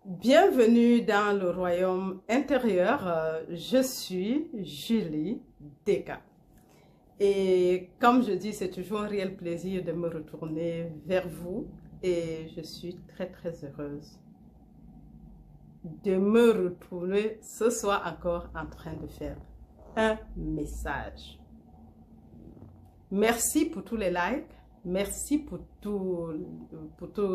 Bienvenue dans le royaume intérieur. Je suis Julie Deka. Et comme je dis, c'est toujours un réel plaisir de me retourner vers vous. Et je suis très heureuse de me retrouver ce soir encore en train de faire un message. Merci pour tous les likes. Merci pour tous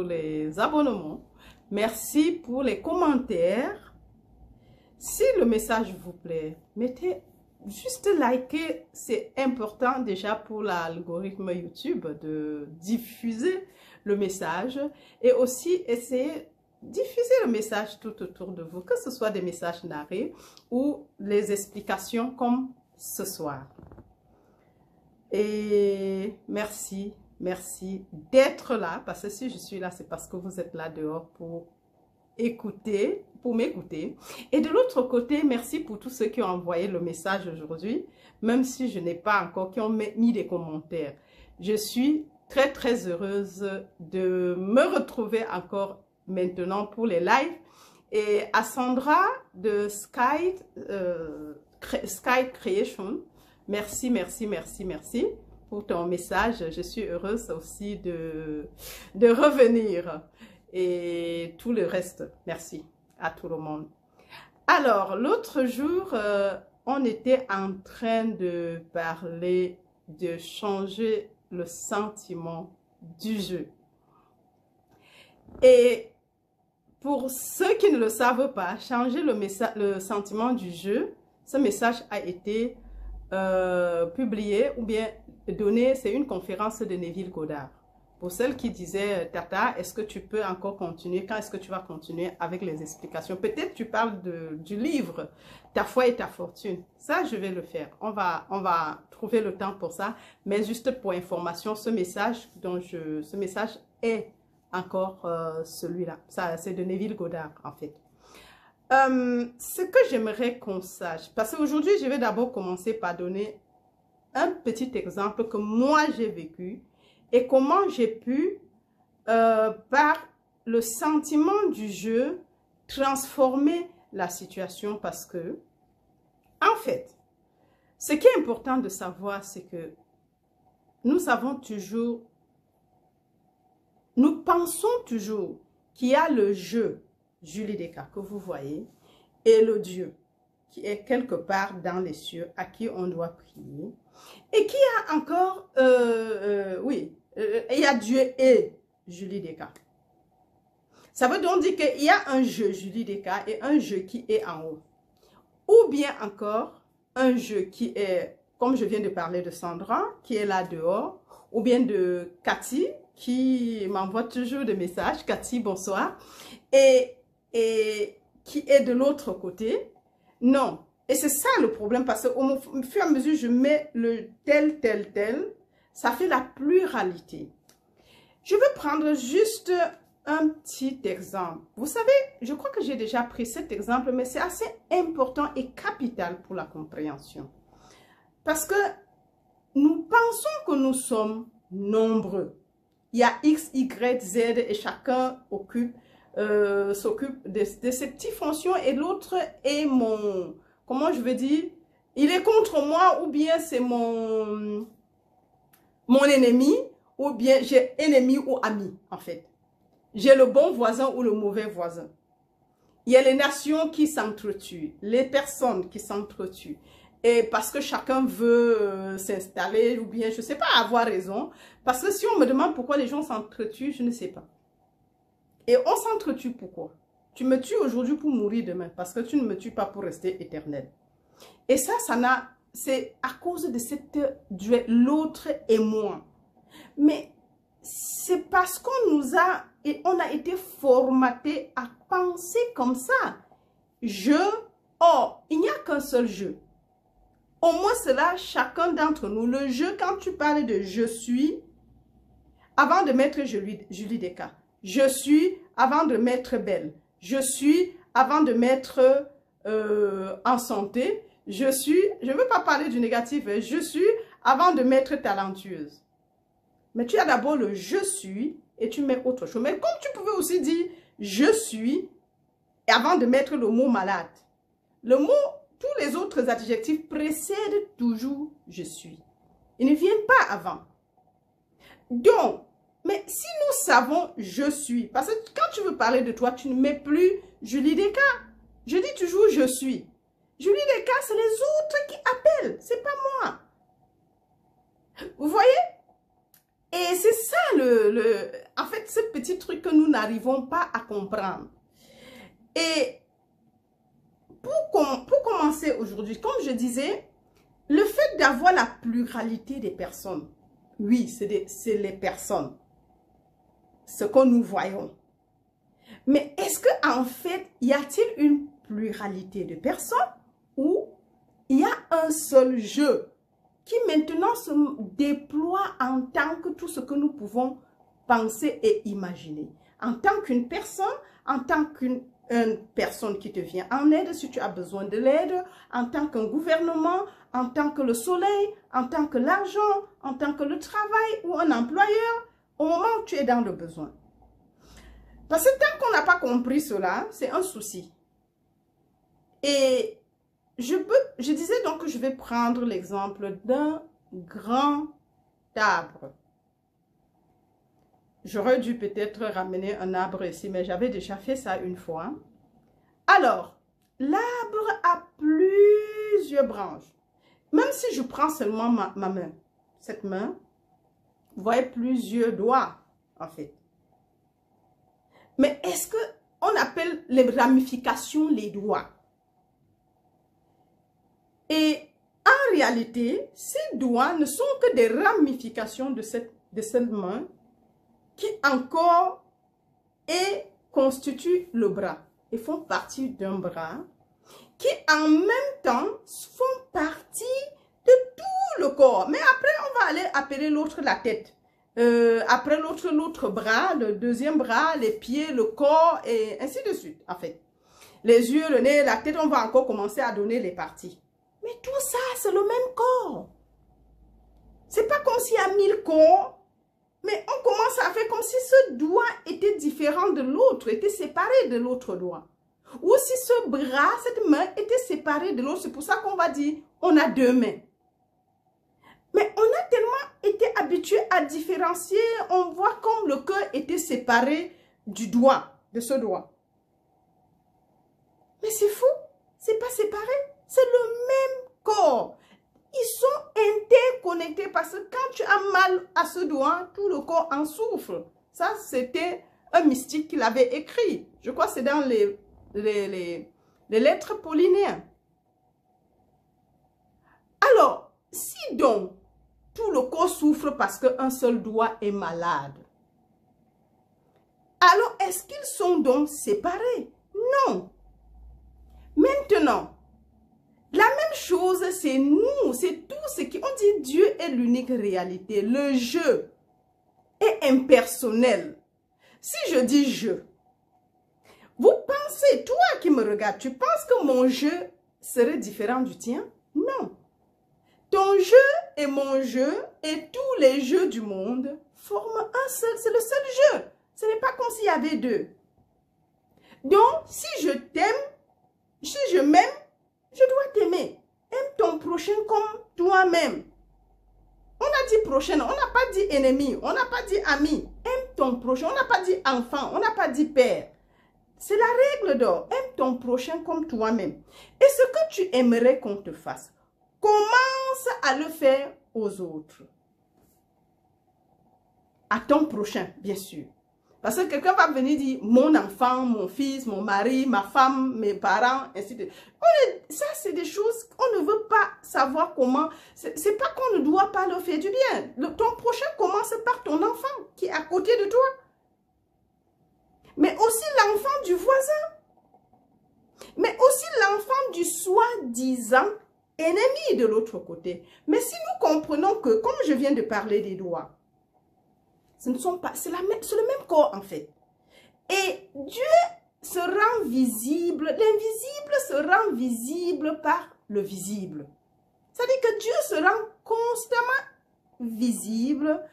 les abonnements. Merci pour les commentaires. Si le message vous plaît, mettez juste liker. C'est important déjà pour l'algorithme YouTube de diffuser le message. Et aussi essayer de diffuser le message tout autour de vous. Que ce soit des messages narrés ou les explications comme ce soir. Et merci d'être là, parce que si je suis là, c'est parce que vous êtes là dehors pour écouter, pour m'écouter. Et de l'autre côté, merci pour tous ceux qui ont envoyé le message aujourd'hui, même si je n'ai pas encore, qui ont mis des commentaires. Je suis très heureuse de me retrouver encore maintenant pour les lives. Et à Sandra de Sky Creation, merci pour ton message. Je suis heureuse aussi de revenir et tout le reste. Merci à tout le monde. Alors, l'autre jour, on était en train de parler de changer le sentiment du jeu. Et pour ceux qui ne le savent pas, changer le sentiment du jeu, ce message a été publié ou bien donné, c'est une conférence de Neville Goddard. Pour celles qui disaient, Tata, est-ce que tu peux encore continuer? Quand est-ce que tu vas continuer avec les explications? Peut-être tu parles du livre, Ta foi et ta fortune. Ça, je vais le faire. On va trouver le temps pour ça. Mais juste pour information, ce message est encore celui-là. Ça, c'est de Neville Goddard, en fait. Ce que j'aimerais qu'on sache, parce qu'aujourd'hui, je vais d'abord commencer par donner un petit exemple que moi j'ai vécu et comment j'ai pu, par le sentiment du jeu, transformer la situation. Parce que, en fait, ce qui est important de savoir, c'est que nous pensons toujours qu'il y a le jeu, Julie Deka, que vous voyez, et le Dieu qui est quelque part dans les cieux, à qui on doit prier, et qui a encore, il y a Dieu et Julie Deka. Ça veut donc dire qu'il y a un jeu, Julie Deka, et un jeu qui est en haut. Ou bien encore, un jeu qui est, comme je viens de parler de Sandra, qui est là dehors, ou bien de Cathy, qui m'envoie toujours des messages. Cathy, bonsoir. Et qui est de l'autre côté. Non. Et c'est ça le problème, parce qu'au fur et à mesure, je mets le tel, ça fait la pluralité. Je veux prendre juste un petit exemple. Vous savez, je crois que j'ai déjà pris cet exemple, mais c'est assez important et capital pour la compréhension. Parce que nous pensons que nous sommes nombreux. Il y a X, Y, Z et chacun s'occupe de ses petites fonctions, et l'autre est mon, comment je veux dire, il est contre moi, ou bien c'est mon ennemi, ou bien j'ai ennemi ou ami en fait. J'ai le bon voisin ou le mauvais voisin. Il y a les nations qui s'entretuent, les personnes qui s'entretuent. Et parce que chacun veut s'installer, ou bien, je ne sais pas, avoir raison. Parce que si on me demande pourquoi les gens s'entretuent, je ne sais pas. Et on s'entretue pourquoi? Tu me tues aujourd'hui pour mourir demain, parce que tu ne me tues pas pour rester éternel. Et ça c'est à cause de cette duel, l'autre et moi. Mais c'est parce qu'on on a été formaté à penser comme ça. Or, il n'y a qu'un seul jeu. Au moins cela, chacun d'entre nous, le jeu, quand tu parles de je suis, avant de mettre Julie Deka, je suis avant de mettre belle, je suis avant de mettre en santé, je ne veux pas parler du négatif, je suis avant de mettre talentueuse. Mais tu as d'abord le je suis et tu mets autre chose. Mais comme tu pouvais aussi dire je suis avant de mettre le mot malade. Le mot, tous les autres adjectifs précèdent toujours je suis. Ils ne viennent pas avant. Donc, mais si nous savons je suis, parce que quand tu veux parler de toi, tu ne mets plus Julie Descartes. Je dis toujours je suis. Julie Descartes, c'est les autres qui appellent, c'est pas moi. Vous voyez? Et c'est ça en fait, ce petit truc que nous n'arrivons pas à comprendre. Et pour commencer aujourd'hui, comme je disais, le fait d'avoir la pluralité des personnes, oui, c'est les personnes, ce que nous voyons. Mais est-ce qu'en fait, y a-t-il une pluralité de personnes ou il y a un seul jeu qui maintenant se déploie en tant que tout ce que nous pouvons penser et imaginer. En tant qu'une personne, en tant qu'une personne qui te vient en aide si tu as besoin de l'aide, en tant qu'un gouvernement, en tant que le soleil, en tant que l'argent, en tant que le travail ou un employeur, au moment où tu es dans le besoin. Parce que tant qu'on n'a pas compris cela, c'est un souci. Et je disais donc que je vais prendre l'exemple d'un grand arbre. J'aurais dû peut-être ramener un arbre ici, mais j'avais déjà fait ça une fois. Alors, l'arbre a plusieurs branches. Même si je prends seulement ma main, cette main, vous voyez plusieurs doigts en fait. Mais est-ce qu'on appelle les ramifications les doigts? Et en réalité, ces doigts ne sont que des ramifications de cette main qui encore constituent le bras et font partie d'un bras qui en même temps font partie de tout le corps. Mais après, on va aller appeler l'autre la tête. Après l'autre bras, le deuxième bras, les pieds, le corps et ainsi de suite en fait. Les yeux, le nez, la tête, on va encore commencer à donner les parties. Mais tout ça, c'est le même corps. C'est pas comme s'il y a 1000 corps, mais on commence à faire comme si ce doigt était différent de l'autre, était séparé de l'autre doigt. Ou si ce bras, cette main était séparée de l'autre, c'est pour ça qu'on va dire on a deux mains. Mais on a tellement été habitué à différencier, on voit comme le cœur était séparé du doigt, de ce doigt. Mais c'est fou, c'est pas séparé. C'est le même corps. Ils sont interconnectés parce que quand tu as mal à ce doigt, tout le corps en souffre. Ça, c'était un mystique qui l'avait écrit. Je crois que c'est dans les lettres polynéennes. Alors, si donc tout le corps souffre parce qu'un seul doigt est malade, alors est-ce qu'ils sont donc séparés? Non. Maintenant, la même chose, c'est nous, c'est tout ce qui... On dit Dieu est l'unique réalité. Le je est impersonnel. Si je dis je, vous pensez, toi qui me regardes, tu penses que mon je serait différent du tien? Non. Ton je et mon je et tous les jeux du monde forment un seul, c'est le seul jeu. Ce n'est pas comme s'il y avait deux. Donc, si je t'aime, si je m'aime, je dois t'aimer. Aime ton prochain comme toi-même. On a dit prochain, on n'a pas dit ennemi, on n'a pas dit ami. Aime ton prochain, on n'a pas dit enfant, on n'a pas dit père. C'est la règle d'or. Aime ton prochain comme toi-même. Et ce que tu aimerais qu'on te fasse, commence à le faire aux autres. À ton prochain, bien sûr. Parce que quelqu'un va venir dire mon enfant, mon fils, mon mari, ma femme, mes parents, ainsi de suite. Ça, c'est des choses qu'on ne veut pas savoir comment. C'est pas qu'on ne doit pas leur faire du bien. Ton prochain commence par ton enfant qui est à côté de toi. Mais aussi l'enfant du voisin. Mais aussi l'enfant du soi-disant ennemi de l'autre côté. Mais si nous comprenons que, comme je viens de parler des doigts, ce ne sont pas, c'est le même corps en fait. Et Dieu se rend visible, l'invisible se rend visible par le visible. C'est-à-dire que Dieu se rend constamment visible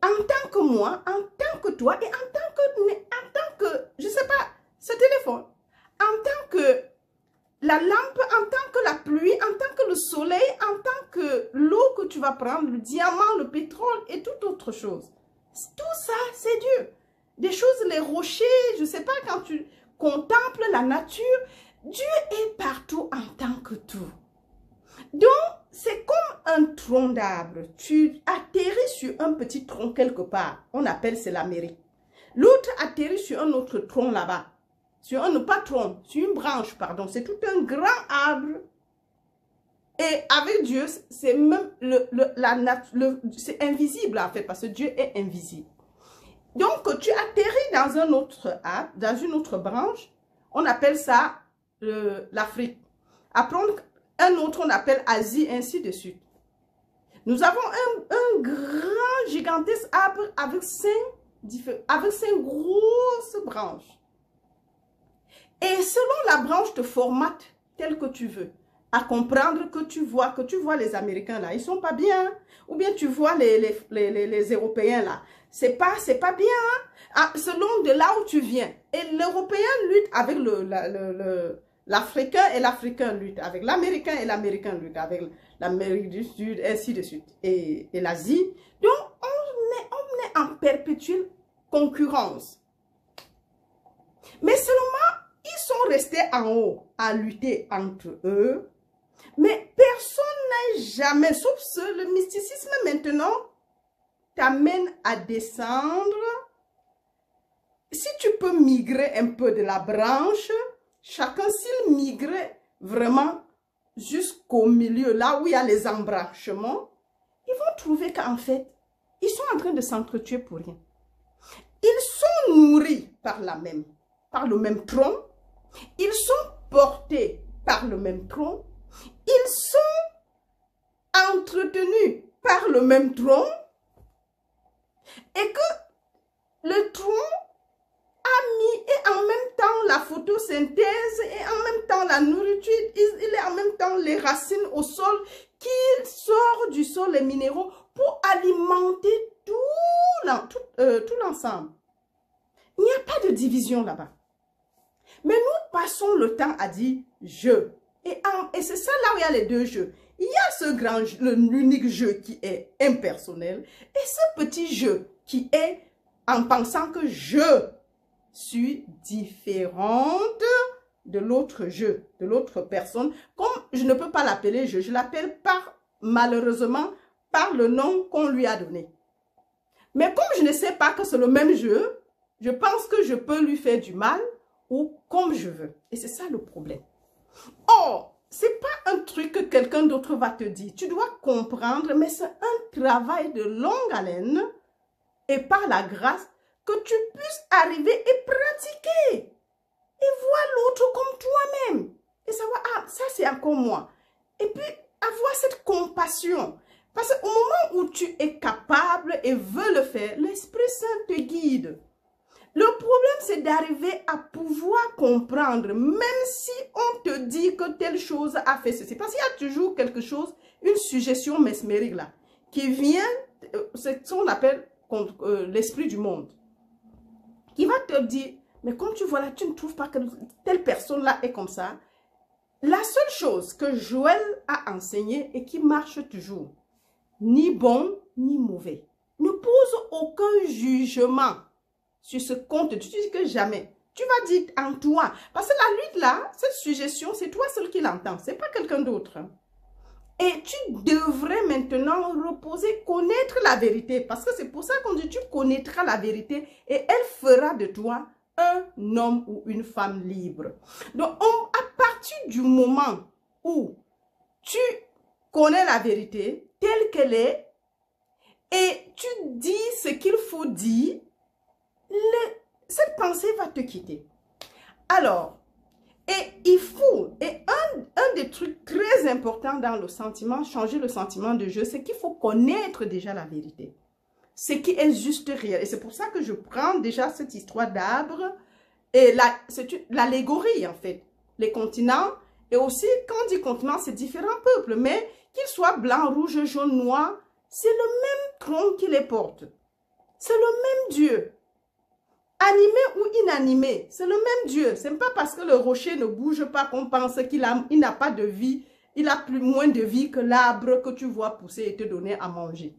en tant que moi, en tant que toi et en tant que, je ne sais pas, ce téléphone, en la lampe, en tant que la pluie, en tant que le soleil, en tant que l'eau que tu vas prendre, le diamant, le pétrole et toute autre chose. Tout ça, c'est Dieu. Des choses, les rochers, je ne sais pas, quand tu contemples la nature, Dieu est partout en tant que tout. Donc, c'est comme un tronc d'arbre. Tu atterris sur un petit tronc quelque part. On appelle, c'est l'Amérique. L'autre atterrit sur un autre tronc là-bas. Sur un, pas tronc, sur une branche, pardon. C'est tout un grand arbre. Et avec Dieu, c'est même c'est invisible en fait, parce que Dieu est invisible. Donc, tu atterris dans un autre arbre, dans une autre branche. On appelle ça l'Afrique. Après, un autre, on appelle Asie, ainsi de suite. Nous avons un grand, gigantesque arbre avec cinq grosses branches. Et selon la branche te formate tel que tu veux, à comprendre que tu vois les Américains là, ils sont pas bien. Ou bien tu vois les Européens là, c'est pas bien. Hein? Selon de là où tu viens. Et l'Européen lutte avec l'Africain et l'Africain lutte avec l'Américain et l'Américain lutte avec l'Amérique du Sud, ainsi de suite. Et l'Asie. Donc, on est en perpétuelle concurrence. Mais seulement, ils sont restés en haut à lutter entre eux. Mais personne n'a jamais, sauf le mysticisme maintenant, t'amène à descendre. Si tu peux migrer un peu de la branche, chacun s'il migrait vraiment jusqu'au milieu, là où il y a les embranchements, ils vont trouver qu'en fait, ils sont en train de s'entretuer pour rien. Ils sont nourris par le même tronc, ils sont portés par le même tronc, ils sont entretenus par le même tronc, et que le tronc a mis et en même temps la photosynthèse et en même temps la nourriture, il est en même temps les racines au sol qui sort du sol les minéraux pour alimenter tout l'ensemble. Il n'y a pas de division là-bas. Mais nous passons le temps à dire « je ». Et c'est ça là où il y a les deux jeux. Il y a ce grand jeu, l'unique jeu qui est impersonnel et ce petit jeu qui est en pensant que je suis différente de l'autre jeu, de l'autre personne. Comme je ne peux pas l'appeler je l'appelle malheureusement par le nom qu'on lui a donné. Mais comme je ne sais pas que c'est le même jeu, je pense que je peux lui faire du mal ou comme je veux. Et c'est ça le problème. Or, ce n'est pas un truc que quelqu'un d'autre va te dire. Tu dois comprendre, mais c'est un travail de longue haleine et par la grâce que tu puisses arriver et pratiquer. Et voir l'autre comme toi-même. Et savoir, ah, ça c'est encore moi. Et puis, avoir cette compassion. Parce qu'au moment où tu es capable et veux le faire, l'Esprit Saint te guide. Le problème, c'est d'arriver à pouvoir comprendre, même si on te dit que telle chose a fait ceci. Parce qu'il y a toujours quelque chose, une suggestion mesmérique là, qui vient, c'est ce qu'on appelle l'esprit du monde, qui va te dire, mais comme tu vois là, tu ne trouves pas que telle personne-là est comme ça. La seule chose que Joël a enseigné et qui marche toujours, ni bon ni mauvais, ne pose aucun jugement sur ce compte. Tu dis que jamais. Tu vas dire en toi. Parce que la lutte là, cette suggestion, c'est toi seul qui l'entend. Ce n'est pas quelqu'un d'autre. Et tu devrais maintenant reposer, connaître la vérité. Parce que c'est pour ça qu'on dit tu connaîtras la vérité et elle fera de toi un homme ou une femme libre. Donc, à partir du moment où tu connais la vérité telle qu'elle est et tu dis ce qu'il faut dire, cette pensée va te quitter. Alors, un des trucs très importants dans le sentiment, changer le sentiment de jeu, c'est qu'il faut connaître déjà la vérité. Ce qui est juste réel. Et c'est pour ça que je prends déjà cette histoire d'arbre. Et c'est l'allégorie en fait. Les continents. Et aussi, quand on dit continent, c'est différents peuples. Mais qu'ils soient blancs, rouges, jaunes, noirs, c'est le même tronc qui les porte. C'est le même Dieu. Animé ou inanimé, c'est le même Dieu. Ce n'est pas parce que le rocher ne bouge pas qu'on pense qu'il n'a pas de vie. Il a plus moins de vie que l'arbre que tu vois pousser et te donner à manger.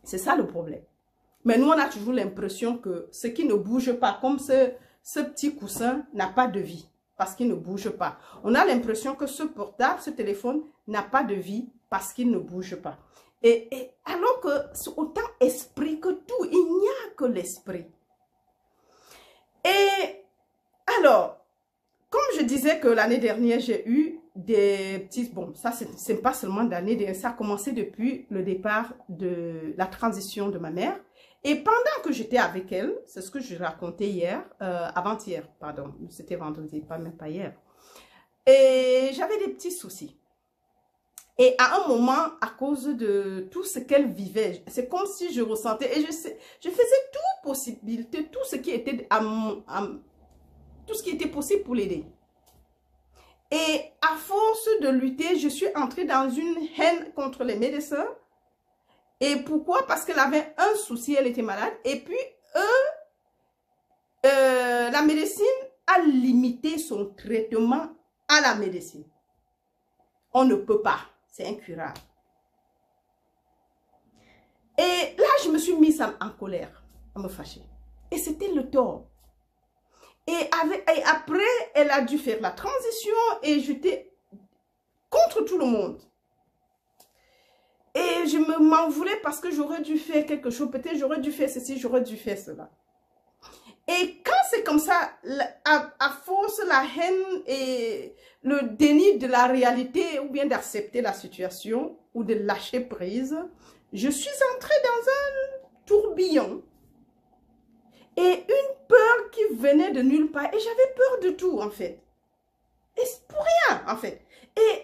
C'est ça le problème. Mais nous, on a toujours l'impression que ce qui ne bouge pas, comme ce petit coussin, n'a pas de vie parce qu'il ne bouge pas. On a l'impression que ce portable, ce téléphone, n'a pas de vie parce qu'il ne bouge pas. Et alors que c'est autant esprit que tout, il n'y a que l'esprit. Et alors, comme je disais que l'année dernière, j'ai eu des petits... Bon, ça, c'est pas seulement d'année dernière, ça a commencé depuis le départ de la transition de ma mère. Et pendant que j'étais avec elle, c'est ce que je racontais hier, avant-hier, pardon, c'était vendredi, même pas hier. Et j'avais des petits soucis. Et à un moment, à cause de tout ce qu'elle vivait, c'est comme si je ressentais, et je faisais tout possibilité, tout ce qui était possible pour l'aider. Et à force de lutter, je suis entrée dans une haine contre les médecins. Et pourquoi? Parce qu'elle avait un souci, elle était malade. Et puis, la médecine a limité son traitement à la médecine. On ne peut pas. C'est incurable. Et là, je me suis mise en colère, à me fâcher. Et c'était le tort. Et après, elle a dû faire la transition et j'étais contre tout le monde. Et je m'en voulais parce que j'aurais dû faire quelque chose. Peut-être j'aurais dû faire ceci, j'aurais dû faire cela. Et quand c'est comme ça, à force la haine et le déni de la réalité ou bien d'accepter la situation ou de lâcher prise, je suis entrée dans un tourbillon et une peur qui venait de nulle part. Et j'avais peur de tout en fait. Et c'est pour rien en fait. Et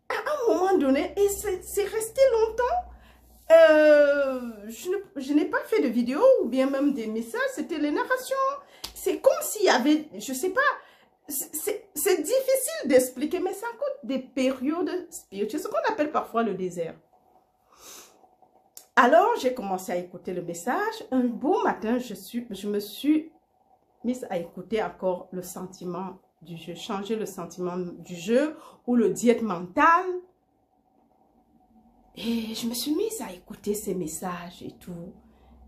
à un moment donné, et c'est resté longtemps, je n'ai pas fait de vidéo ou bien même des messages, c'était les narrations. C'est comme s'il y avait, je sais pas, c'est difficile d'expliquer, mais ça coûte des périodes spirituelles, ce qu'on appelle parfois le désert. Alors, j'ai commencé à écouter le message. Un beau matin, je me suis mise à écouter encore le sentiment du jeu, changer le sentiment du jeu ou le diète mental. Et je me suis mise à écouter ces messages et tout.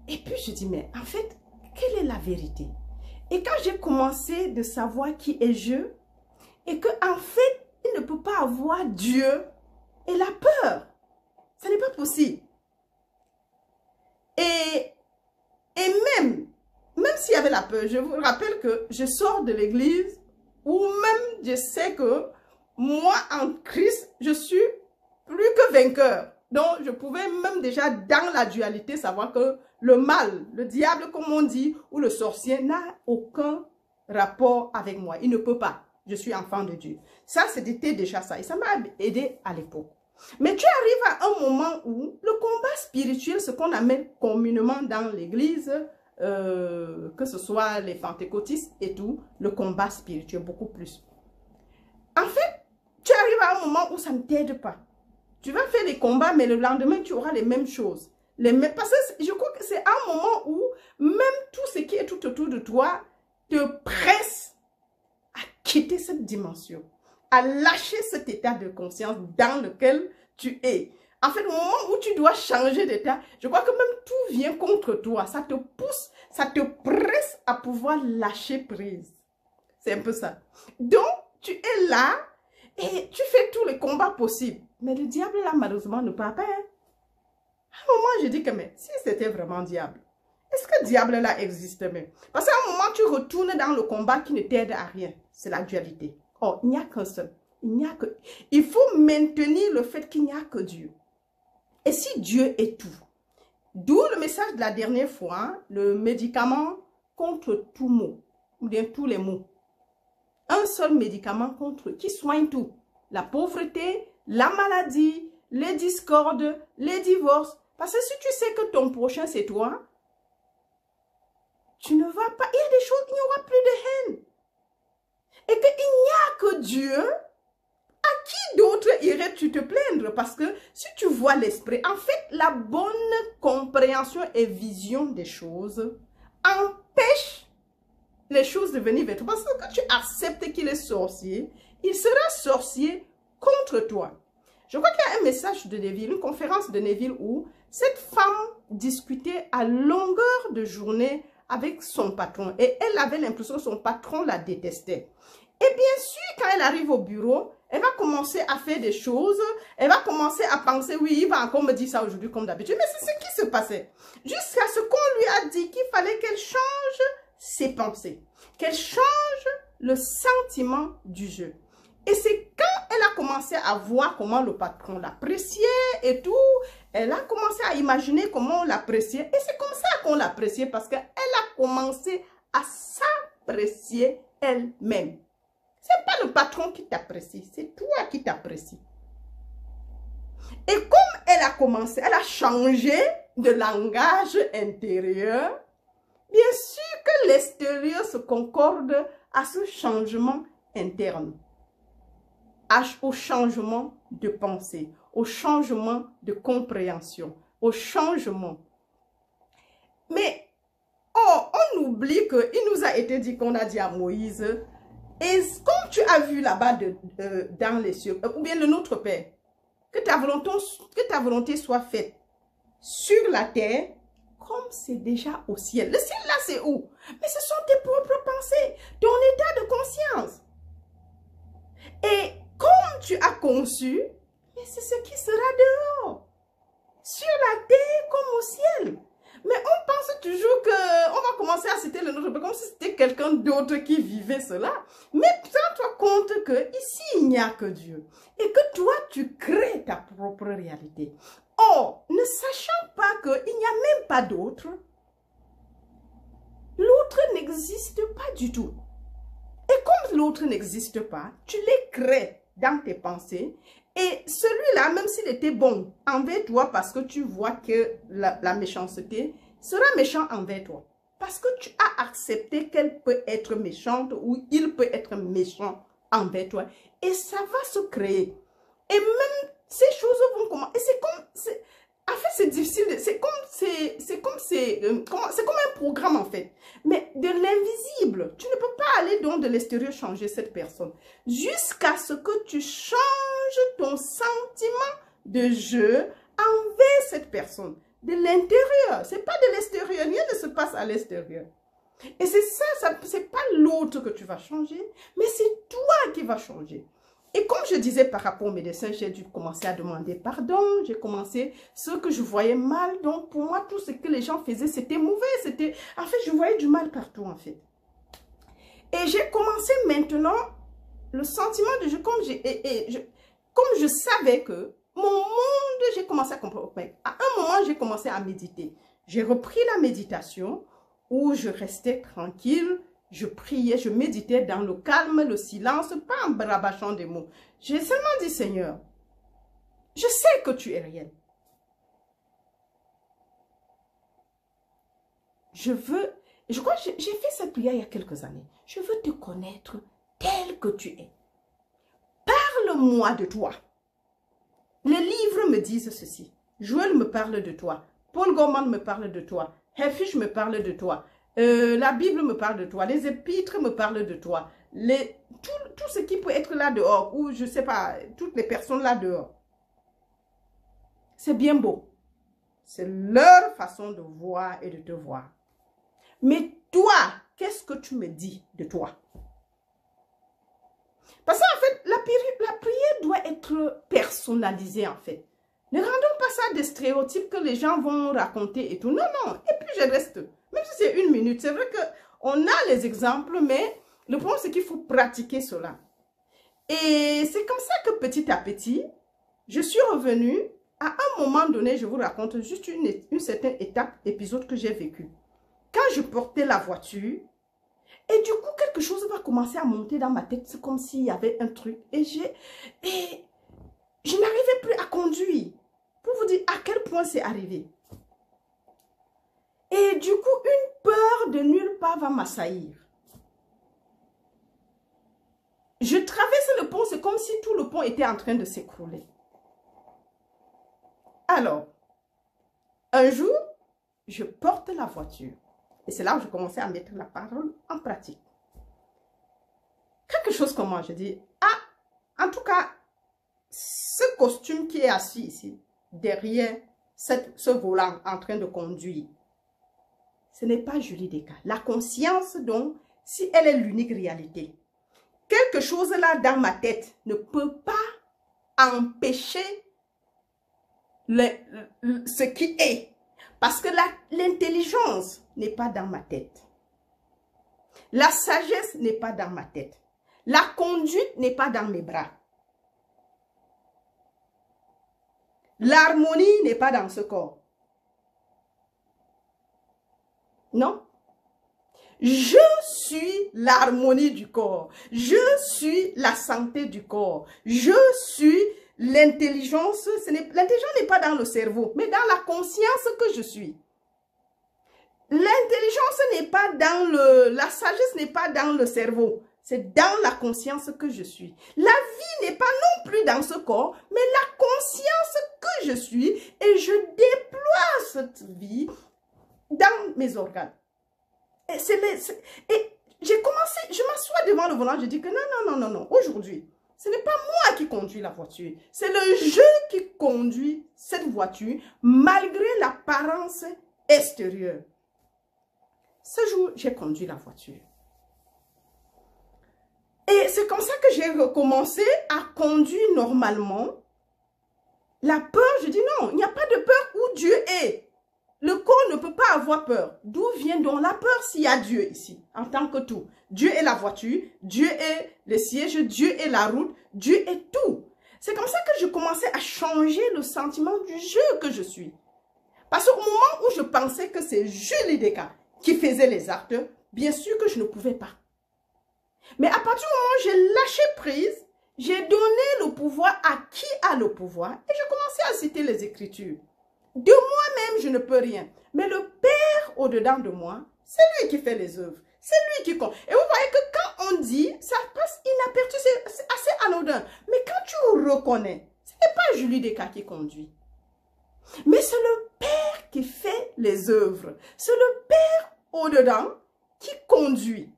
Et puis je dis, mais en fait, quelle est la vérité? Et quand j'ai commencé de savoir qui est je, et que en fait, il ne peut pas avoir Dieu et la peur. Ce n'est pas possible. Et même s'il y avait la peur, je vous rappelle que je sors de l'église où même je sais que moi en Christ, je suis plus que vainqueur. Donc, je pouvais même déjà dans la dualité savoir que le mal, le diable comme on dit, ou le sorcier n'a aucun rapport avec moi. Il ne peut pas. Je suis enfant de Dieu. Ça, c'était déjà ça. Et ça m'a aidé à l'époque. Mais tu arrives à un moment où le combat spirituel, ce qu'on appelle communément dans l'église, que ce soit les pentecôtistes et tout, le combat spirituel, beaucoup plus. En fait, tu arrives à un moment où ça ne t'aide pas. Tu vas faire des combats, mais le lendemain, tu auras les mêmes choses. Parce que je crois que c'est un moment où même tout ce qui est tout autour de toi te presse à quitter cette dimension, à lâcher cet état de conscience dans lequel tu es. En fait, au moment où tu dois changer d'état, je crois que même tout vient contre toi. Ça te pousse, ça te presse à pouvoir lâcher prise. C'est un peu ça. Donc, tu es là et tu fais tous les combats possibles. Mais le diable, là, malheureusement, ne parle pas. Hein? À un moment, je dis que, mais si c'était vraiment diable, est-ce que le diable, là, existe même? Parce qu'à un moment, tu retournes dans le combat qui ne t'aide à rien. C'est la dualité. Oh, il n'y a qu'un seul. Il faut maintenir le fait qu'il n'y a que Dieu. Et si Dieu est tout, d'où le message de la dernière fois, hein, le médicament contre tout mot, ou bien tous les maux. Un seul médicament qui soigne tout. La pauvreté, la maladie, les discordes, les divorces. Parce que si tu sais que ton prochain c'est toi, tu ne vas pas, il y a des choses, il n'y aura plus de haine. Et qu'il n'y a que Dieu, à qui d'autre irais-tu te plaindre? Parce que si tu vois l'esprit, en fait, la bonne compréhension et vision des choses empêche les choses de venir vers toi. Parce que quand tu acceptes qu'il est sorcier, il sera sorcier contre toi. Je crois qu'il y a un message de Neville, une conférence de Neville où cette femme discutait à longueur de journée avec son patron. Et elle avait l'impression que son patron la détestait. Et bien sûr, quand elle arrive au bureau, elle va commencer à faire des choses. Elle va commencer à penser, oui, il va encore me dire ça aujourd'hui comme d'habitude. Mais c'est ce qui se passait. Jusqu'à ce qu'on lui a dit qu'il fallait qu'elle change ses pensées. Qu'elle change le sentiment du jeu. Et c'est quand elle a commencé à voir comment le patron l'appréciait et tout, elle a commencé à imaginer comment on l'appréciait. Et c'est comme ça qu'on l'appréciait parce qu'elle a commencé à s'apprécier elle-même. C'est pas le patron qui t'apprécie, c'est toi qui t'apprécies. Et comme elle a commencé, elle a changé de langage intérieur, bien sûr que l'extérieur se concorde à ce changement interne. Au changement de pensée, au changement de compréhension, au changement. Mais, oh, on oublie qu'il nous a été dit qu'on a dit à Moïse, et comme tu as vu là-bas dans les cieux, ou bien le Notre Père, que ta volonté soit faite sur la terre, comme c'est déjà au ciel. Le ciel là, c'est où? Mais ce sont tes propres pensées, ton état de conscience. Et comme tu as conçu, mais c'est ce qui sera dehors. Sur la terre comme au ciel. Mais on pense toujours qu'on va commencer à citer le Notre Père comme si c'était quelqu'un d'autre qui vivait cela. Mais rends-toi compte que ici, il n'y a que Dieu. Et que toi, tu crées ta propre réalité. Or, ne sachant pas qu'il n'y a même pas d'autre, l'autre n'existe pas du tout. Et comme l'autre n'existe pas, tu les crées dans tes pensées. Et celui-là, même s'il était bon envers toi parce que tu vois que la méchanceté sera méchant envers toi. Parce que tu as accepté qu'elle peut être méchante ou il peut être méchant envers toi. Et ça va se créer. Et même ces choses vont commencer. Et c'est comme... En fait, c'est difficile. C'est comme un programme, en fait. Mais de l'invisible. Tu ne peux pas aller donc de l'extérieur changer cette personne. Jusqu'à ce que tu changes ton sentiment de jeu envers cette personne. De l'intérieur. C'est pas de l'extérieur. Rien ne se passe à l'extérieur. Et c'est ça c'est pas l'autre que tu vas changer, mais c'est toi qui vas changer. Et comme je disais par rapport au médecin, j'ai dû commencer à demander pardon. J'ai commencé ce que je voyais mal. Donc, pour moi, tout ce que les gens faisaient, c'était mauvais. En fait, je voyais du mal partout, en fait. Et j'ai commencé maintenant le sentiment de jeu. Comme je savais que mon monde, j'ai commencé à comprendre. À un moment, j'ai commencé à méditer. J'ai repris la méditation où je restais tranquille. Je priais, je méditais dans le calme, le silence, pas en rabâchant des mots. J'ai seulement dit, Seigneur, je sais que tu es réel. Je crois que j'ai fait cette prière il y a quelques années. Je veux te connaître tel que tu es. Parle-moi de toi. Les livres me disent ceci. Joël me parle de toi. Paul Gorman me parle de toi. Helfish me parle de toi. La Bible me parle de toi, les épîtres me parlent de toi, tout ce qui peut être là dehors, ou je ne sais pas, toutes les personnes là dehors. C'est bien beau. C'est leur façon de voir et de te voir. Mais toi, qu'est-ce que tu me dis de toi? Parce qu'en fait, la prière doit être personnalisée en fait. Ne rendons pas ça des stéréotypes que les gens vont raconter et tout. Non, non. Et puis je reste. Même si c'est 1 minute, c'est vrai qu'on a les exemples, mais le problème, c'est qu'il faut pratiquer cela. Et c'est comme ça que petit à petit, je suis revenue. À un moment donné, je vous raconte juste une certaine épisode que j'ai vécu. Quand je portais la voiture, et du coup, quelque chose va commencer à monter dans ma tête. C'est comme s'il y avait un truc. Et je n'arrivais plus à conduire. Pour vous dire à quel point c'est arrivé. Et du coup, une peur de nulle part va m'assaillir. Je traverse le pont, c'est comme si tout le pont était en train de s'écrouler. Alors, un jour, je porte la voiture. Et c'est là où je commençais à mettre la parole en pratique. Quelque chose comme moi, je dis, ah, en tout cas, ce costume qui est assis ici, derrière ce volant en train de conduire, ce n'est pas Julie Descas. La conscience, donc, si elle est l'unique réalité, quelque chose là dans ma tête ne peut pas empêcher ce qui est. Parce que l'intelligence n'est pas dans ma tête. La sagesse n'est pas dans ma tête. La conduite n'est pas dans mes bras. L'harmonie n'est pas dans ce corps. Non. Je suis l'harmonie du corps. Je suis la santé du corps. Je suis l'intelligence. L'intelligence n'est pas dans le cerveau, mais dans la conscience que je suis. L'intelligence n'est pas dans la sagesse n'est pas dans le cerveau. C'est dans la conscience que je suis. La vie n'est pas non plus dans ce corps, mais la conscience que je suis. Et je déploie cette vie dans mes organes. Et j'ai commencé, je m'assois devant le volant, je dis que non, aujourd'hui, ce n'est pas moi qui conduis la voiture. C'est le jeu qui conduit cette voiture, malgré l'apparence extérieure. Ce jour, j'ai conduit la voiture. Et c'est comme ça que j'ai recommencé à conduire normalement. La peur, je dis non, il n'y a pas de peur où Dieu est. Le corps ne peut pas avoir peur. D'où vient donc la peur s'il y a Dieu ici, en tant que tout? Dieu est la voiture, Dieu est le siège, Dieu est la route, Dieu est tout. C'est comme ça que je commençais à changer le sentiment du jeu que je suis. Parce qu'au moment où je pensais que c'est Julie Descas qui faisait les actes, bien sûr que je ne pouvais pas. Mais à partir du moment où j'ai lâché prise, j'ai donné le pouvoir à qui a le pouvoir et j'ai commencé à citer les Écritures. De moi-même, je ne peux rien. Mais le Père au-dedans de moi, c'est lui qui fait les œuvres. C'est lui qui compte. Et vous voyez que quand on dit, ça passe inaperçu, c'est assez anodin. Mais quand tu reconnais, ce n'est pas Julie Descas qui conduit. Mais c'est le Père qui fait les œuvres. C'est le Père au-dedans qui conduit.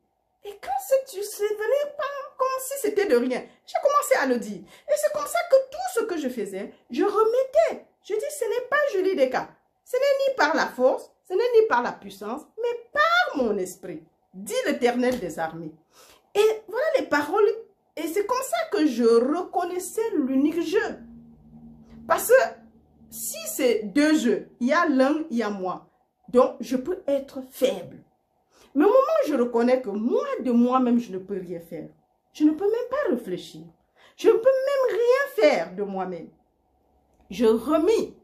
Et quand tu venais comme si c'était de rien, j'ai commencé à le dire. Et c'est comme ça que tout ce que je faisais, je remettais. Je dis, ce n'est pas Julie Descas. Ce n'est ni par la force, ce n'est ni par la puissance, mais par mon esprit, dit l'Éternel des armées. Et voilà les paroles. Et c'est comme ça que je reconnaissais l'unique jeu. Parce que si c'est deux jeux, il y a l'un, il y a moi. Donc, je peux être faible. Mais au moment où je reconnais que moi, de moi-même, je ne peux rien faire. Je ne peux même pas réfléchir. Je ne peux même rien faire de moi-même. Je remis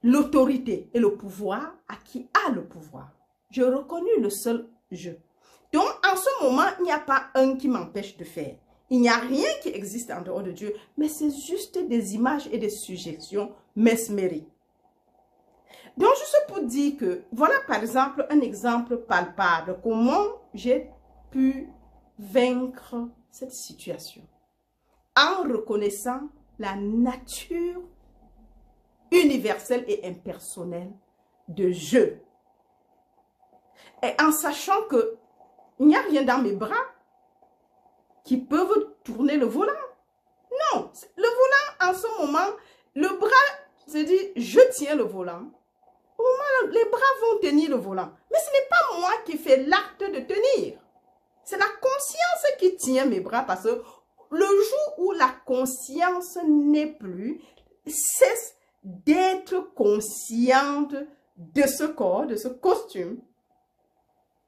l'autorité et le pouvoir à qui a le pouvoir. Je reconnus le seul jeu. Donc, en ce moment, il n'y a pas un qui m'empêche de faire. Il n'y a rien qui existe en dehors de Dieu, mais c'est juste des images et des suggestions mesmériques. Donc, juste pour dire que, voilà par exemple un exemple palpable, comment j'ai pu vaincre cette situation. En reconnaissant la nature universelle et impersonnelle de jeu. Et en sachant que il n'y a rien dans mes bras qui peuvent tourner le volant. Non, le volant en ce moment, le bras se dit je tiens le volant. Au moment, les bras vont tenir le volant. Mais ce n'est pas moi qui fais l'acte de tenir. C'est la conscience qui tient mes bras parce que le jour où la conscience n'est plus, cesse d'être consciente de ce corps, de ce costume,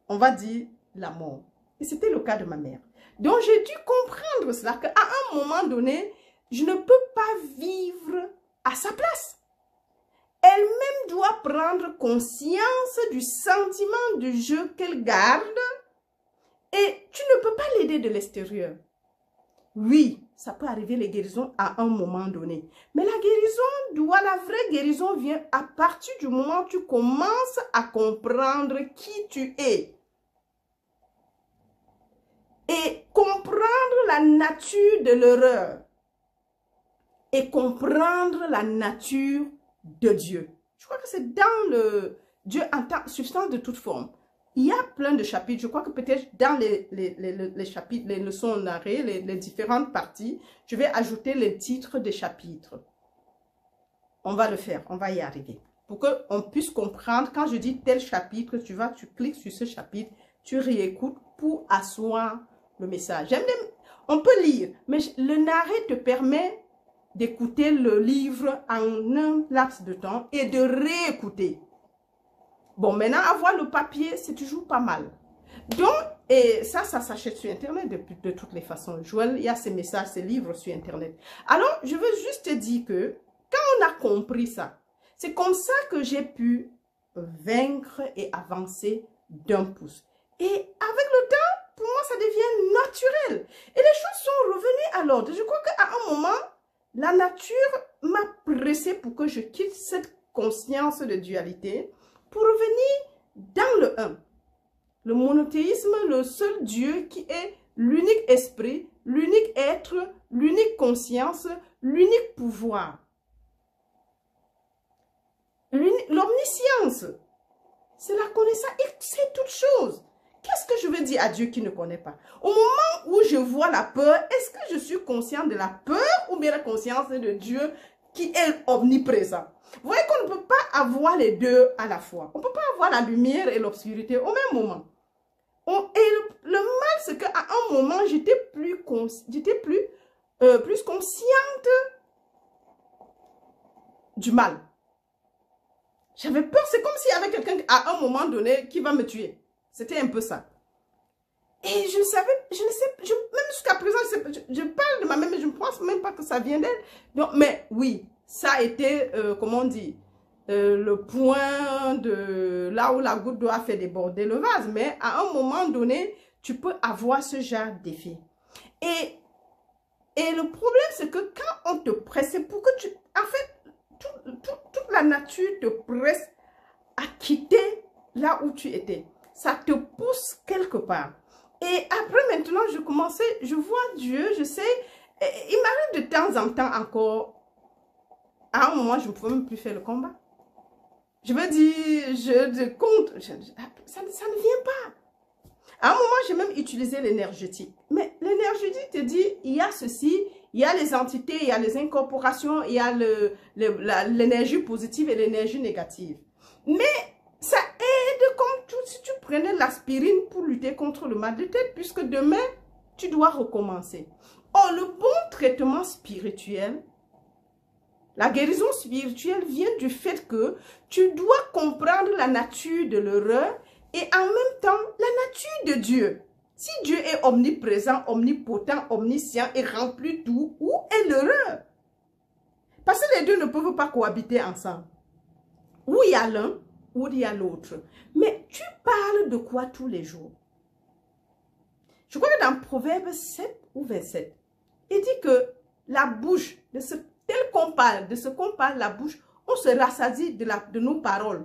on va dire la mort. Et c'était le cas de ma mère. Donc j'ai dû comprendre cela, qu'à un moment donné, je ne peux pas vivre à sa place. Elle-même doit prendre conscience du sentiment du jeu qu'elle garde et tu ne peux pas l'aider de l'extérieur. Oui, ça peut arriver les guérisons à un moment donné. Mais la vraie guérison vient à partir du moment où tu commences à comprendre qui tu es. Et comprendre la nature de l'erreur. Et comprendre la nature de Dieu. Je crois que c'est dans Dieu entend substance de toute forme. Il y a plein de chapitres. Je crois que peut-être dans les chapitres, les leçons narrées, les différentes parties, je vais ajouter les titres des chapitres. On va le faire, on va y arriver. Pour qu'on puisse comprendre, quand je dis tel chapitre, tu cliques sur ce chapitre, tu réécoutes pour asseoir le message. On peut lire, mais le narré te permet d'écouter le livre en un laps de temps et de réécouter. Bon, maintenant, avoir le papier, c'est toujours pas mal. Donc, et ça s'achète sur Internet de toutes les façons. Joël, il y a ces messages, ces livres sur Internet. Alors, je veux juste te dire que quand on a compris ça, c'est comme ça que j'ai pu vaincre et avancer d'un pouce. Et avec le temps, pour moi, ça devient naturel. Et les choses sont revenues à l'ordre. Je crois qu'à un moment, la nature m'a pressé pour que je quitte cette conscience de dualité pour revenir dans le un. Le monothéisme, le seul Dieu qui est l'unique esprit, l'unique être, l'unique conscience, l'unique pouvoir. L'omniscience, c'est la connaissance, il sait toutes choses. Qu'est-ce que je veux dire à Dieu qui ne connaît pas? Au moment où je vois la peur, est-ce que je suis conscient de la peur ou bien la conscience de Dieu qui est omniprésent? Vous voyez qu'on ne peut pas avoir les deux à la fois. On ne peut pas avoir la lumière et l'obscurité au même moment. Et le mal, c'est qu'à un moment, j'étais plus consciente du mal. J'avais peur, c'est comme s'il y avait quelqu'un à un moment donné qui va me tuer. C'était un peu ça. Et je savais, je ne sais, même jusqu'à présent, je parle de ma mère, mais je ne pense même pas que ça vient d'elle. Donc, mais oui, ça a été, comment on dit, le point de là où la goutte doit faire déborder le vase. Mais à un moment donné, tu peux avoir ce genre d'effet. Et le problème, c'est que quand on te presse, c'est pour que tu... En fait, toute la nature te presse à quitter là où tu étais. Ça te pousse quelque part. Et après, maintenant, je vois Dieu, je sais, il m'arrive de temps en temps encore, à un moment, je ne pouvais même plus faire le combat. Je veux dire, ça ne vient pas. À un moment, j'ai même utilisé l'énergétique. Mais l'énergétique te dit, il y a ceci, il y a les entités, il y a les incorporations, il y a l'énergie positive et l'énergie négative. Mais ça aide comme si tu prenais l'aspirine pour lutter contre le mal de tête, puisque demain, tu dois recommencer. Or, le bon traitement spirituel, la guérison spirituelle vient du fait que tu dois comprendre la nature de l'erreur et en même temps la nature de Dieu. Si Dieu est omniprésent, omnipotent, omniscient et remplit tout, où est l'erreur? Parce que les deux ne peuvent pas cohabiter ensemble. Où il y a l'un, où il y a l'autre. Mais tu parles de quoi tous les jours? Je crois que dans Proverbe 7 ou 27, il dit que la bouche, de ce qu'on parle, la bouche, on se rassasie de nos paroles.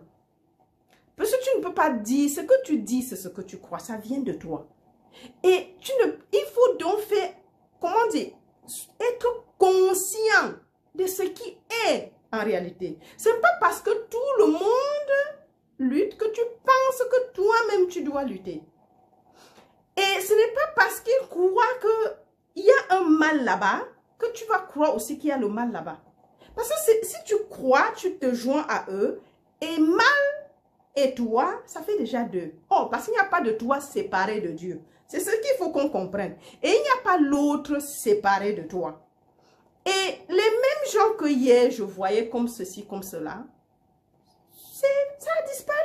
Parce que tu ne peux pas dire, ce que tu dis, c'est ce que tu crois, ça vient de toi. Et il faut donc faire, comment dire, être conscient de ce qui est en réalité. Ce n'est pas parce que tout le monde lutte que tu penses que toi-même tu dois lutter. Et ce n'est pas parce qu'ils croient qu'il y a un mal là-bas que tu vas croire aussi qu'il y a le mal là-bas. Parce que si tu crois, tu te joins à eux et mal et toi, ça fait déjà deux. Oh, parce qu'il n'y a pas de toi séparé de Dieu. C'est ce qu'il faut qu'on comprenne. Et il n'y a pas l'autre séparé de toi. Et les mêmes gens que hier, je voyais comme ceci, comme cela, ça a disparu.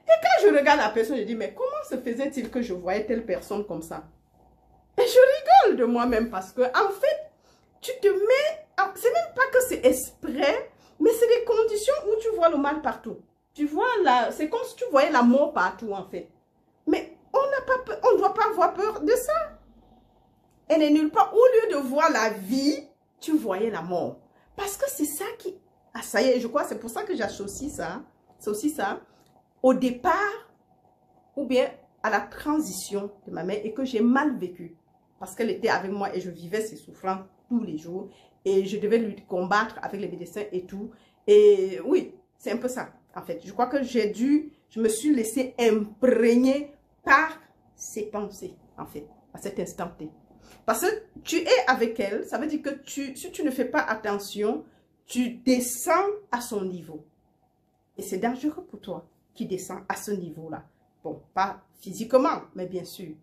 Et quand je regarde la personne, je dis, mais comment se faisait-il que je voyais telle personne comme ça? Et je rigole de moi-même parce que, en fait, tu te mets, c'est même pas que c'est exprès, mais c'est des conditions où tu vois le mal partout. Tu vois là, c'est comme si tu voyais la mort partout en fait. Mais on ne doit pas avoir peur de ça. Elle n'est nulle part. Au lieu de voir la vie, tu voyais la mort. Parce que c'est ça qui... Ah ça y est, je crois c'est pour ça que j'associe ça. C'est aussi ça. Au départ, ou bien à la transition de ma mère et que j'ai mal vécu. Parce qu'elle était avec moi et je vivais ses souffrances tous les jours. Et je devais lui combattre avec les médecins et tout. Et oui, c'est un peu ça. En fait, je crois que je me suis laissé imprégner par ses pensées, en fait, à cet instant T. Parce que tu es avec elle, ça veut dire que si tu ne fais pas attention, tu descends à son niveau. Et c'est dangereux pour toi qui descends à ce niveau-là. Bon, pas physiquement, mais bien sûr.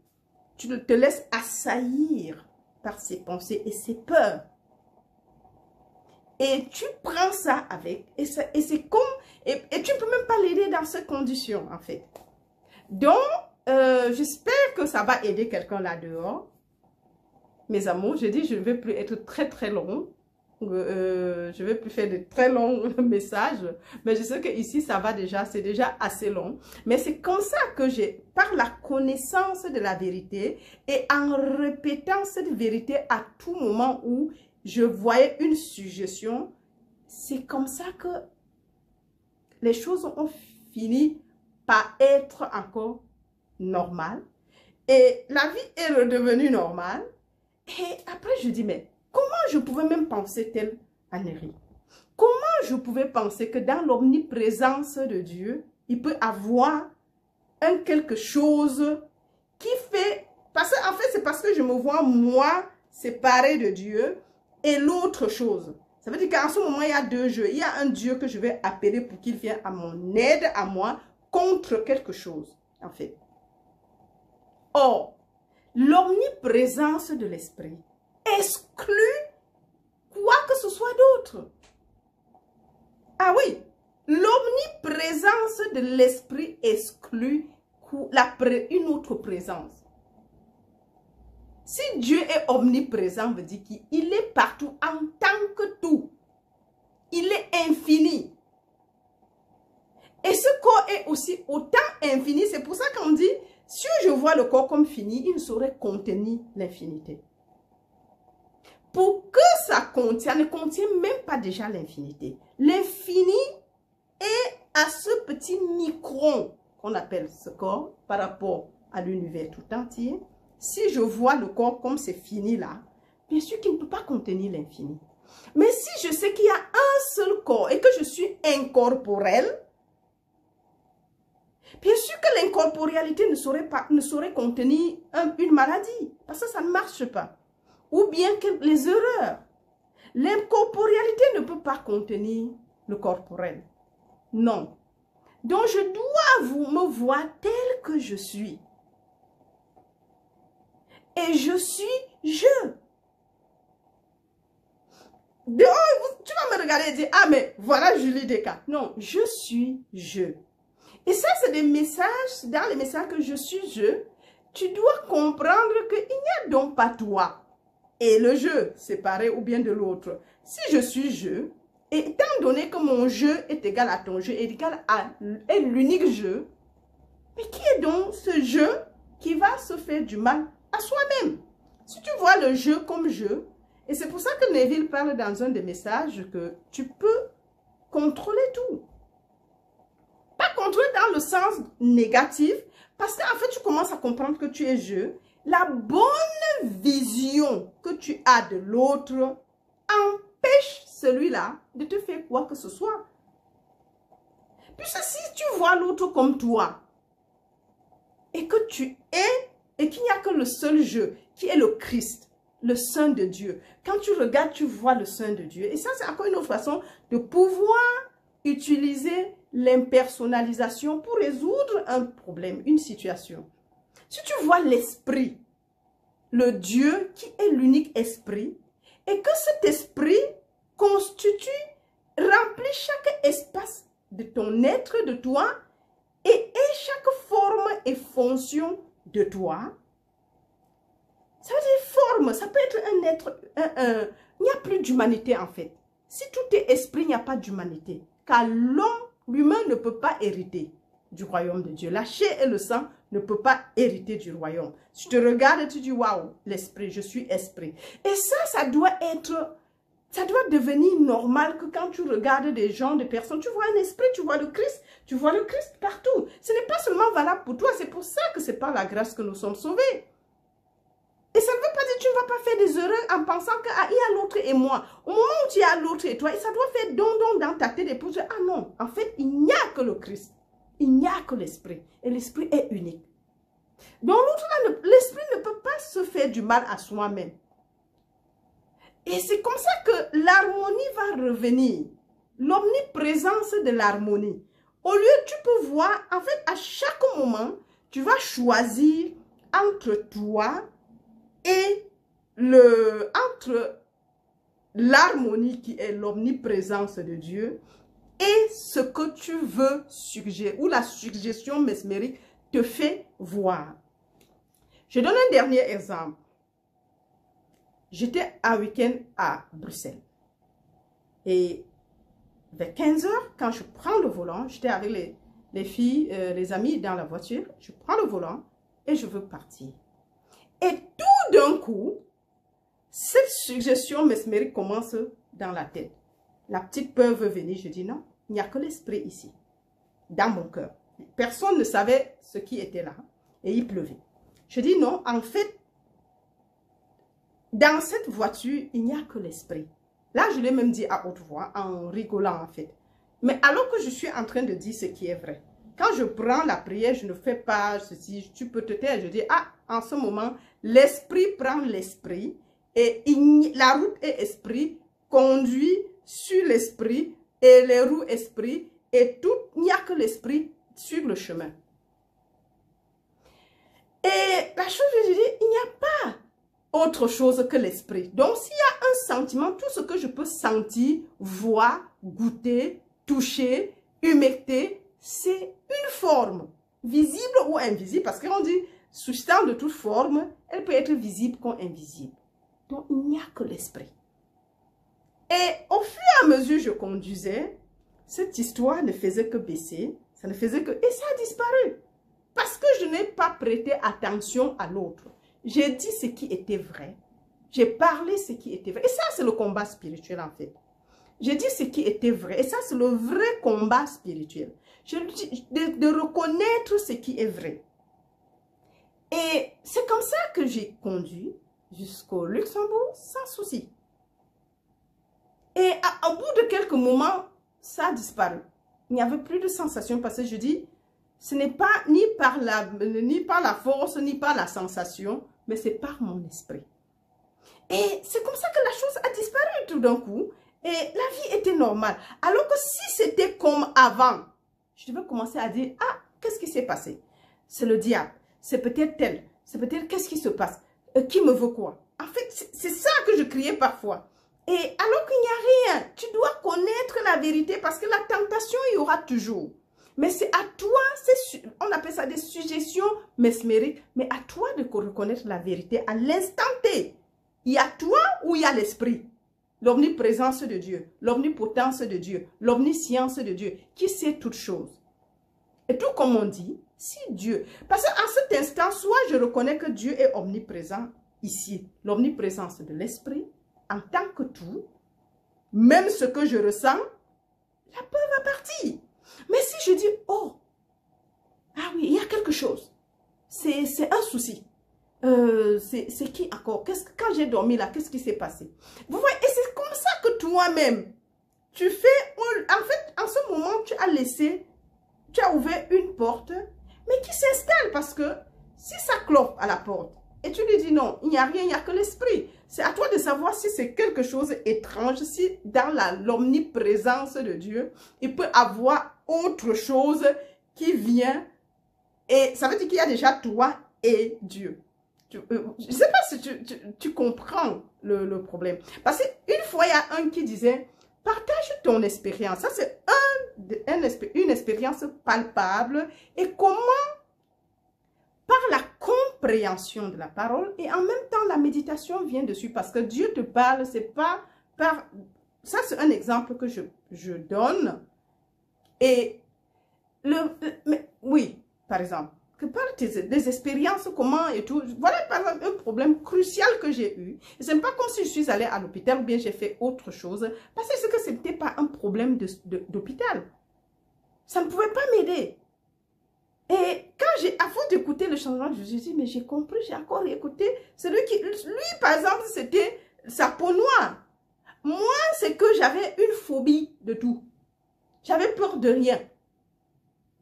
Tu te laisses assaillir par ses pensées et ses peurs. Et tu prends ça avec, et c'est comme, et tu ne peux même pas l'aider dans ces conditions, en fait. Donc, j'espère que ça va aider quelqu'un là-dehors. Mes amours, je dis, je ne vais plus être très très long. Je ne vais plus faire de très longs messages. Mais je sais que ici ça va déjà, c'est déjà assez long. Mais c'est comme ça que par la connaissance de la vérité et en répétant cette vérité à tout moment où je voyais une suggestion, c'est comme ça que les choses ont fini par être encore normales. Et la vie est redevenue normale. Et après, je dis, mais comment je pouvais même penser tel Annery? Comment je pouvais penser que dans l'omniprésence de Dieu, il peut avoir quelque chose qui fait... Parce qu'en fait, c'est parce que je me vois, moi, séparé de Dieu et l'autre chose. Ça veut dire qu'en ce moment, il y a deux jeux. Il y a un Dieu que je vais appeler pour qu'il vienne à mon aide, à moi, contre quelque chose, en fait. Or, l'omniprésence de l'esprit exclut quoi que ce soit d'autre. Ah oui, l'omniprésence de l'esprit exclut une autre présence. Si Dieu est omniprésent, veut dire qu'il est partout en tant que tout. Il est infini. Et ce corps est aussi autant infini. C'est pour ça qu'on dit, si je vois le corps comme fini, il ne saurait contenir l'infinité. Pour que ça ne contient même pas déjà l'infinité. L'infini est à ce petit micron qu'on appelle ce corps par rapport à l'univers tout entier. Si je vois le corps comme c'est fini là, bien sûr qu'il ne peut pas contenir l'infini. Mais si je sais qu'il y a un seul corps et que je suis incorporelle, bien sûr que l'incorporéalité ne saurait contenir une maladie. Parce que ça ne marche pas. Ou bien que les erreurs. L'incorporéalité ne peut pas contenir le corporel. Non. Donc je dois me voir tel que je suis. Et je suis je. Donc, tu vas me regarder et dire, ah mais voilà Julie Descartes. Non, je suis je. Et ça, c'est des messages, dans les messages que je suis je, tu dois comprendre qu'il n'y a donc pas toi et le je séparé ou bien de l'autre. Si je suis je, et étant donné que mon je est égal à ton je, est égal à l'unique je, mais qui est donc ce je qui va se faire du mal à soi-même? Si tu vois le je comme je, et c'est pour ça que Neville parle dans un des messages que tu peux contrôler tout. Pas contrôler dans le sens négatif, parce qu'en fait, tu commences à comprendre que tu es je. La bonne vision que tu as de l'autre empêche celui-là de te faire quoi que ce soit. Puisque si tu vois l'autre comme toi, et que tu es, et qu'il n'y a que le seul je, qui est le Christ, le Saint de Dieu. Quand tu regardes, tu vois le Saint de Dieu. Et ça, c'est encore une autre façon de pouvoir utiliser l'impersonnalisation pour résoudre un problème, une situation. Si tu vois l'esprit, le Dieu qui est l'unique esprit, et que cet esprit constitue, remplit chaque espace de ton être, de toi, et chaque forme et fonction de toi. Ça veut dire forme, ça peut être un être, il n'y a plus d'humanité en fait. Si tout est esprit, il n'y a pas d'humanité. Car l'humain ne peut pas hériter du royaume de Dieu. La chair et le sang ne peuvent pas hériter du royaume. Si tu te regardes et tu dis, waouh, l'esprit, je suis esprit. Et ça doit être, ça doit devenir normal que quand tu regardes des gens, des personnes, tu vois un esprit, tu vois le Christ partout. Ce n'est pas seulement valable pour toi, c'est pour ça que c'est par la grâce que nous sommes sauvés. Et ça ne veut pas dire tu ne vas pas faire des erreurs en pensant qu'il y a l'autre et moi. Au moment où tu as l'autre et toi, ça doit faire don dans ta tête et pour dire, ah non, en fait, il n'y a que le Christ. Il n'y a que l'esprit. Et l'esprit est unique. Donc l'autre, l'esprit ne peut pas se faire du mal à soi-même. Et c'est comme ça que l'harmonie va revenir. L'omniprésence de l'harmonie. Au lieu, tu peux voir, en fait, à chaque moment, tu vas choisir entre toi et entre l'harmonie qui est l'omniprésence de Dieu et ce que tu veux suggérer, ou la suggestion mesmérique te fait voir. Je donne un dernier exemple. J'étais un week-end à Bruxelles. Et vers 15 h, quand je prends le volant, j'étais avec les filles, les amis dans la voiture, je prends le volant et je veux partir. Et tout d'un coup, cette suggestion mesmérique commence dans la tête. La petite peur veut venir. Je dis non, il n'y a que l'esprit ici, dans mon cœur. Personne ne savait ce qui était là et il pleuvait. Je dis non, en fait, dans cette voiture, il n'y a que l'esprit. Là, je l'ai même dit à haute voix, en rigolant en fait. Mais alors que je suis en train de dire ce qui est vrai. Quand je prends la prière, je ne fais pas ceci, tu peux te taire. Je dis, ah, en ce moment, l'esprit prend l'esprit et la route et esprit conduit sur l'esprit et les roues esprit et tout, il n'y a que l'esprit sur le chemin. Et la chose, je dis, il n'y a pas autre chose que l'esprit. Donc, s'il y a un sentiment, tout ce que je peux sentir, voir, goûter, toucher, humecter, c'est une forme, visible ou invisible, parce qu'on dit, substance de toute forme, elle peut être visible comme invisible. Donc, il n'y a que l'esprit. Et au fur et à mesure que je conduisais, cette histoire ne faisait que baisser, ça ne faisait que... Et ça a disparu. Parce que je n'ai pas prêté attention à l'autre. J'ai dit ce qui était vrai. J'ai parlé ce qui était vrai. Et ça, c'est le combat spirituel en fait. J'ai dit ce qui était vrai. Et ça, c'est le vrai combat spirituel. Je dis de reconnaître ce qui est vrai. Et c'est comme ça que j'ai conduit jusqu'au Luxembourg sans souci. Et au bout de quelques moments, ça a disparu. Il n'y avait plus de sensation parce que je dis, ce n'est pas ni par la force, ni par la sensation, mais c'est par mon esprit. Et c'est comme ça que la chose a disparu tout d'un coup. Et la vie était normale. Alors que si c'était comme avant, je devais commencer à dire, ah, qu'est-ce qui s'est passé? C'est le diable. C'est peut-être tel. C'est peut-être qu'est-ce qui se passe? Qui me veut quoi? En fait, c'est ça que je criais parfois. Et alors qu'il n'y a rien, tu dois connaître la vérité parce que la tentation, il y aura toujours. Mais c'est à toi, on appelle ça des suggestions mesmériques, mais à toi de reconnaître la vérité à l'instant T. Il y a toi ou il y a l'esprit. L'omniprésence de Dieu, l'omnipotence de Dieu, l'omniscience de Dieu, qui sait toutes choses. Et tout comme on dit, si Dieu... Parce qu'à cet instant, soit je reconnais que Dieu est omniprésent ici, l'omniprésence de l'esprit, en tant que tout, même ce que je ressens, la peur va partir. Mais si je dis, oh, ah oui, il y a quelque chose, c'est un souci. C'est qui encore? Quand j'ai dormi là, qu'est-ce qui s'est passé? Vous voyez, et c'est comme ça que toi-même, tu fais, en fait, en ce moment, tu as ouvert une porte, mais qui s'installe parce que si ça clope à la porte, et tu lui dis non, il n'y a rien, il n'y a que l'esprit. C'est à toi de savoir si c'est quelque chose d'étrange, si dans l'omniprésence de Dieu, il peut avoir autre chose qui vient. Et ça veut dire qu'il y a déjà toi et Dieu. Je ne sais pas si tu comprends le problème. Parce qu'une fois, il y a un qui disait, partage ton expérience. Ça, c'est une expérience palpable. Et comment, par la compréhension de la parole, et en même temps, la méditation vient dessus. Parce que Dieu te parle, c'est pas par... Ça, c'est un exemple que je donne. Et, oui, par exemple, que par des expériences, comment et tout. Voilà par exemple un problème crucial que j'ai eu. Et ce n'est pas comme si je suis allée à l'hôpital ou bien j'ai fait autre chose. Parce que ce n'était pas un problème d'hôpital. Ça ne pouvait pas m'aider. Et quand j'ai, à force d'écouter le changement, je me suis dit, mais j'ai compris, j'ai encore écouté. C'est lui qui, lui, par exemple, c'était sa peau noire. Moi, c'est que j'avais une phobie de tout. J'avais peur de rien.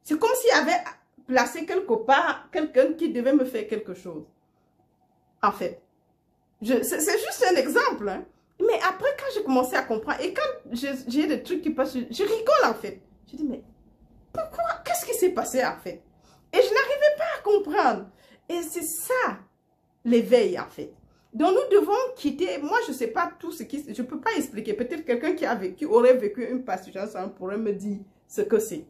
C'est comme s'il y avait placé quelque part quelqu'un qui devait me faire quelque chose. En fait. C'est juste un exemple. Hein. Mais après, quand j'ai commencé à comprendre, et quand j'ai des trucs qui passent, je rigole en fait. Je dis, mais pourquoi? Qu'est-ce qui s'est passé en fait? Et je n'arrivais pas à comprendre. Et c'est ça, l'éveil en fait. Donc nous devons quitter, moi je ne sais pas tout ce qui, je ne peux pas expliquer. Peut-être quelqu'un qui aurait vécu une passage, ça pourrait me dire ce que c'est.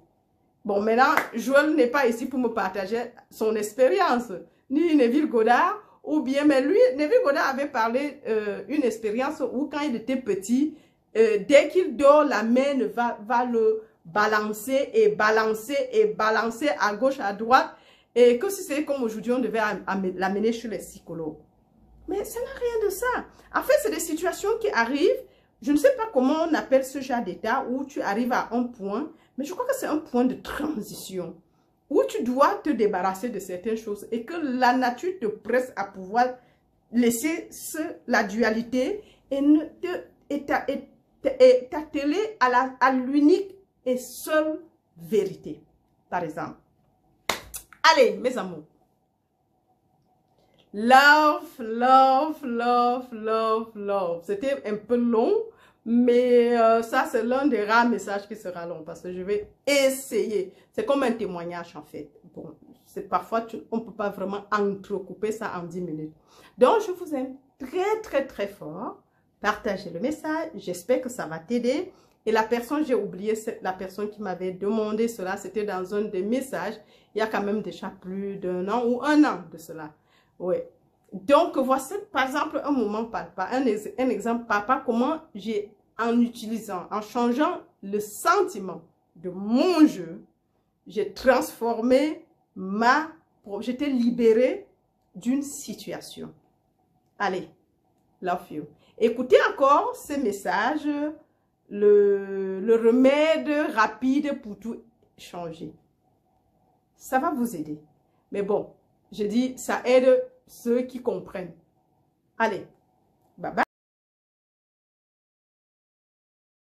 Bon, maintenant, Joël n'est pas ici pour me partager son expérience, ni Neville Goddard, ou bien, mais lui, Neville Goddard avait parlé une expérience où quand il était petit, dès qu'il dort, la main va le balancer et balancer et balancer à gauche, à droite, et que si c'est comme aujourd'hui, on devait l'amener chez les psychologues. Mais ça n'a rien de ça. En fait, c'est des situations qui arrivent. Je ne sais pas comment on appelle ce genre d'état où tu arrives à un point, mais je crois que c'est un point de transition où tu dois te débarrasser de certaines choses et que la nature te presse à pouvoir laisser la dualité et t'atteler à l'unique et seule vérité. Par exemple. Allez, mes amours. Love, love, love, love, love. C'était un peu long, mais ça, c'est l'un des rares messages qui sera long parce que je vais essayer. C'est comme un témoignage, en fait. Bon, c'est parfois, on ne peut pas vraiment entrecouper ça en 10 minutes. Donc, je vous aime très, très, très fort. Partagez le message. J'espère que ça va t'aider. Et la personne, j'ai oublié, la personne qui m'avait demandé cela, c'était dans un des messages. Il y a quand même déjà plus d'un an ou un an de cela. Oui. Donc, voici par exemple un moment palpable, un exemple palpable, comment j'ai, en utilisant, en changeant le sentiment de mon jeu, j'ai transformé j'étais libérée d'une situation. Allez, love you. Écoutez encore ces messages, le remède rapide pour tout changer. Ça va vous aider. Mais bon, je dis, ça aide ceux qui comprennent. Allez,